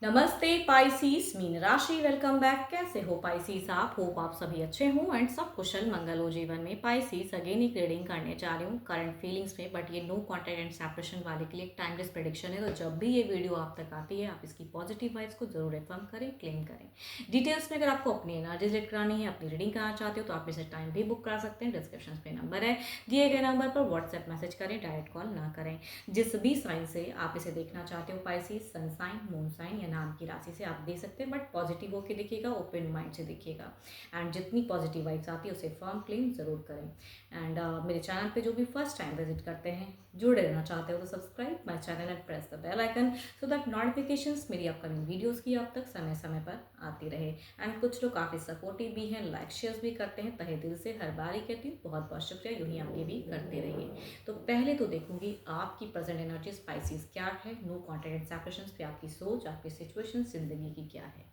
नमस्ते पाइसीस मीन राशि welcome back. कैसे हो पाइसीस आप? होप आप सभी अच्छे हो एंड सब कुशल मंगल हो जीवन में। पाइसीस अगेन एक रीडिंग करने जा रही हूँ करंट फीलिंग्स में, बट ये नो कॉन्टेक्ट एंड सेपरेशन वाले के लिए एक टाइमलेस प्रेडिक्शन है। तो जब भी ये वीडियो आप तक आती है आप इसकी पॉजिटिव वाइब्स को जरूर एफर्म करें, क्लेम करें। डिटेल्स में अगर आपको अपनी एनर्जीज लेट करानी है, अपनी रीडिंग कराना चाहते हो तो आप इसे टाइम भी बुक करा सकते हैं। डिस्क्रिप्शन पे नंबर है, दिए गए नंबर पर व्हाट्सएप मैसेज करें, डायरेक्ट कॉल ना करें। जिस भी साइन से आप इसे देखना चाहते हो पाइसीस, सन साइन, मून साइन या नाम की राशि से आप देख सकते हैं, बट पॉजिटिव होकर देखिएगा, ओपन माइंड से देखिएगा। एंड जितनी पॉजिटिव वाइब्स आती है उसे फर्म क्लेम जरूर करें। एंड मेरे चैनल पे जो भी फर्स्ट टाइम विजिट करते हैं, जुड़े रहना चाहते हो तो subscribe my channel and press the bell icon so that notifications मेरी अपकमिंग वीडियोस की आप तक समय समय पर आती रहे। एंड कुछ लोग काफ़ी सपोर्टिव भी हैं, लाइक शेयर्स भी करते हैं, तहे दिल से हर बार ही कहती हूँ बहुत बहुत शुक्रिया, यूँ ही आगे भी करते रहिए। तो पहले तो देखूंगी आपकी प्रेजेंट एनर्जी स्पाइसीज क्या है, नो कॉन्टेक्ट सेपरेशन पे आपकी सोच, आपकी सिचुएशन जिंदगी की क्या है।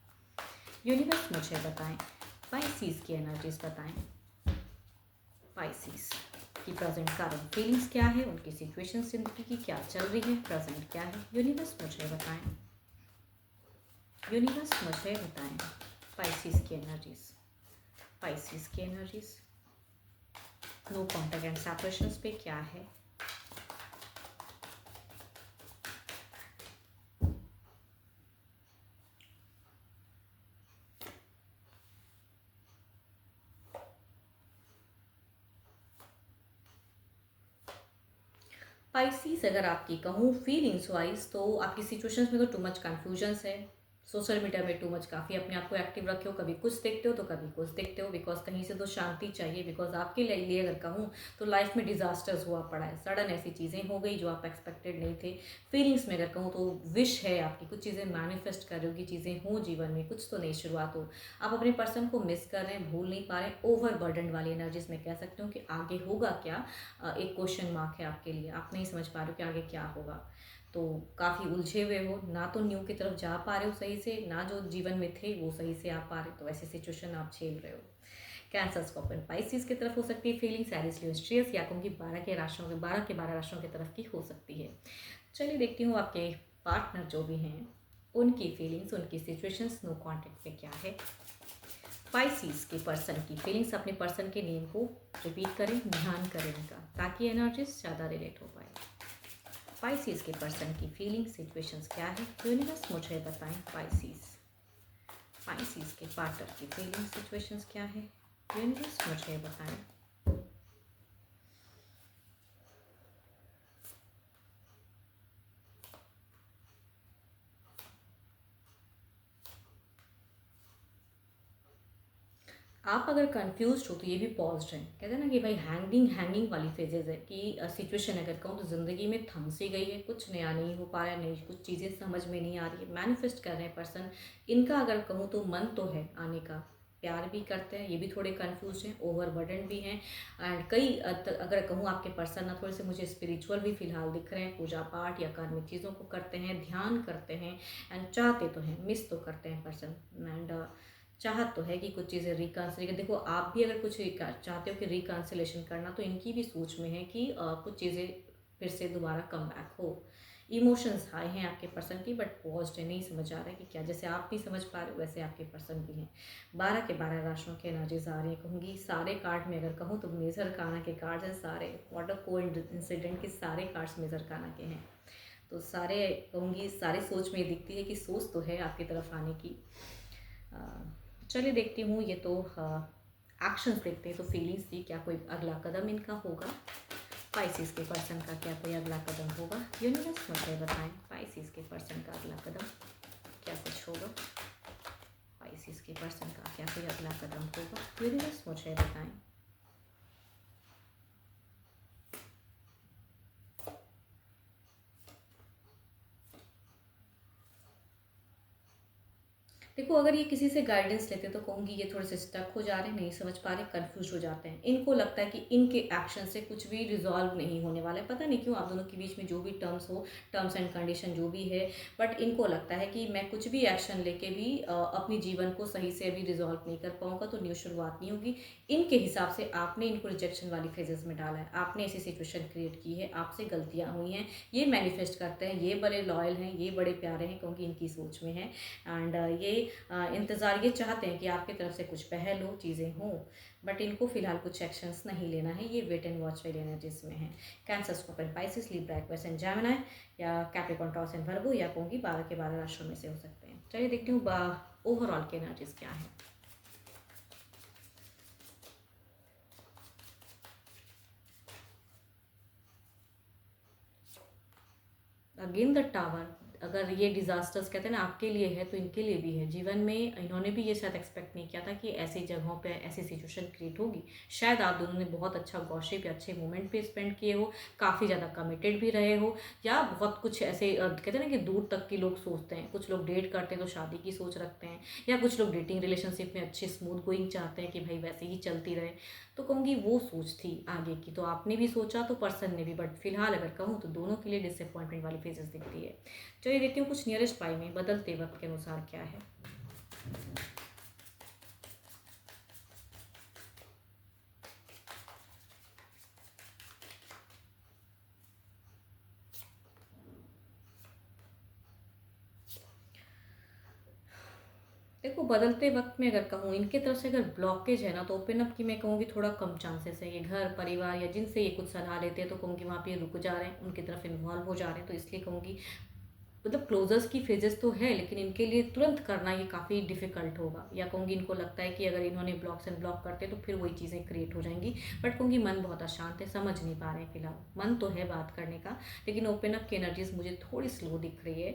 यूनिवर्स मुझे बताएं, पाइसीज की एनर्जीज बताएं। पाइसीज की प्रेजेंट करंट फीलिंग्स क्या है, उनकी सिचुएशन जिंदगी की क्या चल रही है, प्रेजेंट क्या है। यूनिवर्स मुझे बताएं, यूनिवर्स मुझे बताएं। पाइसीज की एनर्जीज, पाइसीज की energies no contact and separation पे क्या है। पाइसीस अगर आपकी कहूँ फीलिंग्स वाइज तो आपकी सिचुएशंस में तो टू मच कन्फ्यूजन्स है। सोशल मीडिया में टू मच काफ़ी अपने आप को एक्टिव रखे हो, कभी कुछ देखते हो तो कभी कुछ देखते हो, बिकॉज कहीं से तो शांति चाहिए। बिकॉज आपके लिए अगर कहूँ तो लाइफ में डिजास्टर्स हुआ पड़ा है, सडन ऐसी चीज़ें हो गई जो आप एक्सपेक्टेड नहीं थे। फीलिंग्स में अगर कहूँ तो विश है आपकी, कुछ चीज़ें मैनिफेस्ट कर रहे हो कि चीज़ें हों जीवन में, कुछ तो नई शुरुआत हो। आप अपने पर्सन को मिस कर रहे हैं, भूल नहीं पा रहे हैं, ओवर बर्डन वाली एनर्जीज में कह सकते हो कि आगे होगा क्या। एक क्वेश्चन मार्क है आपके लिए, आप नहीं समझ पा रहे हो कि आगे क्या होगा। तो काफ़ी उलझे हुए हो, ना तो न्यू की तरफ जा पा रहे हो सही से, ना जो जीवन में थे वो सही से आ पा रहे, तो ऐसी सिचुएशन आप झेल रहे हो। कैंसर, स्कॉर्पियन, पाइसिस की तरफ हो सकती है फीलिंग्स, एरिस, लियो, स्ट्रेस या कहूँगी 12 राशियों की तरफ की हो सकती है। चलिए देखती हूँ आपके पार्टनर जो भी हैं उनकी फीलिंग्स, उनकी सिचुएशंस नो कॉन्टेक्ट पे क्या है। पाइसिस के पर्सन की फीलिंग्स, अपने पर्सन के नेम को रिपीट करें, ध्यान करें उनका, ताकि एनर्जीज ज़्यादा रिलेट हो पाए। पाइसिस के पर्सन की फीलिंग्स, सिचुएशंस क्या है, यूनिवर्स मुझे बताएं। पाइसिस, पाइसिस के पार्टनर की फीलिंग्स, सिचुएशंस क्या है, यूनिवर्स मुझे बताएं। आप अगर कंफ्यूज हो तो ये भी पॉज्ड है, कहते हैं ना कि भाई हैंगिंग हैंगिंग वाली फेजेस है कि सिचुएशन अगर कहूँ तो ज़िंदगी में थम सी गई है, कुछ नया नहीं हो पा रहा है, नहीं कुछ चीज़ें समझ में नहीं आ रही है, मैनिफेस्ट कर रहे हैं पर्सन। इनका अगर कहूँ तो मन तो है आने का, प्यार भी करते हैं, ये भी थोड़े कंफ्यूज हैं, ओवर बर्डन भी हैं। एंड कई अगर कहूँ आपके पर्सन ना थोड़े से मुझे स्पिरिचुअल भी फिलहाल दिख रहे हैं, पूजा पाठ या कार्मिक चीज़ों को करते हैं, ध्यान करते हैं एंड चाहते तो हैं, मिस तो करते हैं पर्सन। एंड चाहत तो है कि कुछ चीज़ें रिकन्सिलेशन, देखो आप भी अगर कुछ चाहते हो कि रिकन्सिलेशन करना, तो इनकी भी सोच में है कि कुछ चीज़ें फिर से दोबारा कम बैक हो। इमोशंस हाई हैं आपके पर्सन की, बट पॉज्ड है, नहीं समझ आ रहा है कि क्या। जैसे आप नहीं समझ पा रहे हो वैसे आपके पर्सन भी हैं। 12 राशियों के एनर्जीज आ रही है, कहूँगी सारे कार्ड में अगर कहूँ तो मेजर काना के कार्ड्स हैं सारे। व्हाट अ कोइंसिडेंट कि सारे कार्ड्स मेजर काना के हैं। तो सारे कहूँगी सारी सोच में ये दिखती है कि सोच तो है आपकी तरफ आने की। चलिए देखती हूँ, ये तो एक्शंस देखते हैं, तो फीलिंग्स थी, क्या कोई अगला कदम इनका होगा। पाइसिस के पर्सन का क्या कोई अगला कदम होगा, यूनिवर्स मुझे बताएं। पाइसिस के पर्सन का अगला कदम क्या कुछ होगा, पाइसिस के पर्सन का क्या कोई अगला कदम होगा, यूनिवर्स मुझे बताएं। देखो, अगर ये किसी से गाइडेंस लेते तो कहूँगी ये थोड़े से स्टक हो जा रहे हैं, नहीं समझ पा रहे, कन्फ्यूज हो जाते हैं। इनको लगता है कि इनके एक्शन से कुछ भी रिजॉल्व नहीं होने वाला है। पता नहीं क्यों आप दोनों के बीच में जो भी टर्म्स एंड कंडीशन जो भी है, बट इनको लगता है कि मैं कुछ भी एक्शन लेके भी अपने जीवन को सही से अभी रिजॉल्व नहीं कर पाऊंगा, तो न्यू शुरुआत नहीं होगी। इनके हिसाब से आपने इनको रिजेक्शन वाली फेजेस में डाला है, आपने ऐसी सिचुएशन क्रिएट की है, आपसे गलतियाँ हुई हैं। ये मैनिफेस्ट करते हैं, ये बड़े लॉयल हैं, ये बड़े प्यारे हैं, क्योंकि इनकी सोच में है। एंड ये इंतज़ार ये चाहते हैं कि आपकी तरफ से कुछ पहल हो, चीज़ें हों, बट इनको फिलहाल कुछ एक्शंस नहीं लेना है। ये वेट एंड वॉच वाली एनर्जीज में है। Cancer, scorpion, Pisces, Libra, Aquarius and Gemini, या कैप्रिकॉर्न, टॉरस एंड वर्गो, या कहूँगी 12 के 12 राशियों में से हो सकते हैं। चलिए देखती हूँ ओवरऑल की एनर्जीज क्या है। Again the tower. अगर ये डिज़ास्टर्स कहते हैं ना आपके लिए है, तो इनके लिए भी है। जीवन में इन्होंने भी ये शायद एक्सपेक्ट नहीं किया था कि ऐसी जगहों पे ऐसी सिचुएशन क्रिएट होगी। शायद आप दोनों ने बहुत अच्छा गॉसिप या अच्छे मोमेंट पे स्पेंड किए हो, काफ़ी ज़्यादा कमिटेड भी रहे हो, या बहुत कुछ ऐसे कहते हैं ना कि दूर तक के लोग सोचते हैं। कुछ लोग डेट करते हैं तो शादी की सोच रखते हैं, या कुछ लोग डेटिंग रिलेशनशिप में अच्छी स्मूथ गोइंग चाहते हैं कि भाई वैसे ही चलती रहे। तो कहूँगी वो सोच थी आगे की, तो आपने भी सोचा तो पर्सन ने भी, बट फिलहाल अगर कहूँ तो दोनों के लिए डिसअपॉइंटमेंट वाली फेजेस दिखती है। चलिए देखती हूँ कुछ नियरेस्ट पाई में बदलते वक्त के अनुसार क्या है। देखो, बदलते वक्त में अगर कहूँ इनके तरफ से अगर ब्लॉकेज है ना, तो ओपन अप की मैं कहूँगी थोड़ा कम चांसेस है। ये घर परिवार या जिनसे ये कुछ सलाह लेते हैं, तो कहूँगी वहाँ पे रुक जा रहे हैं, उनकी तरफ इन्वॉल्व हो जा रहे हैं। तो इसलिए कहूँगी मतलब क्लोजर्स की फेजेस तो है, लेकिन इनके लिए तुरंत करना ये काफ़ी डिफिकल्ट होगा। या कहूँगी इनको लगता है कि अगर इन्होंने ब्लॉक्स एंड ब्लॉक करते तो फिर वही चीज़ें क्रिएट हो जाएंगी। बट कहूँगी मन बहुत अशांत है, समझ नहीं पा रहे हैं फिलहाल। मन तो है बात करने का, लेकिन ओपन अप की एनर्जीज मुझे थोड़ी स्लो दिख रही है।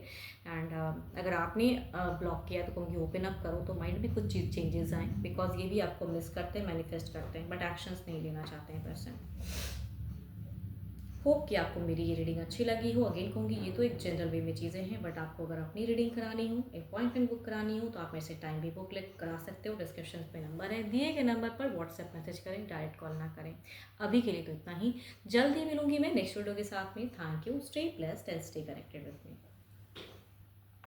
एंड अगर आपने ब्लॉक किया तो कहूँगी ओपन अप करो, तो माइंड में कुछ चीज़ चेंजेस आए, बिकॉज ये भी आपको मिस करते हैं, मैनिफेस्ट करते हैं, बट एक्शंस नहीं लेना चाहते हैं पर्सन। होप कि आपको मेरी ये रीडिंग अच्छी लगी हो। अगेन कहूँगी ये तो एक जनरल वे में चीज़ें हैं, बट आपको अगर अपनी रीडिंग करानी हो, अपॉइंटमेंट बुक करानी हो, तो आप मेरे से टाइम भी बुक करा सकते हो। डिस्क्रिप्शन पे नंबर है, दिए गए नंबर पर व्हाट्सएप मैसेज करें, डायरेक्ट कॉल ना करें। अभी के लिए तो इतना ही। जल्द ही मिलूंगी मैं नेक्स्ट वीडियो के साथ में। Thank you, stay blessed and stay connected with me.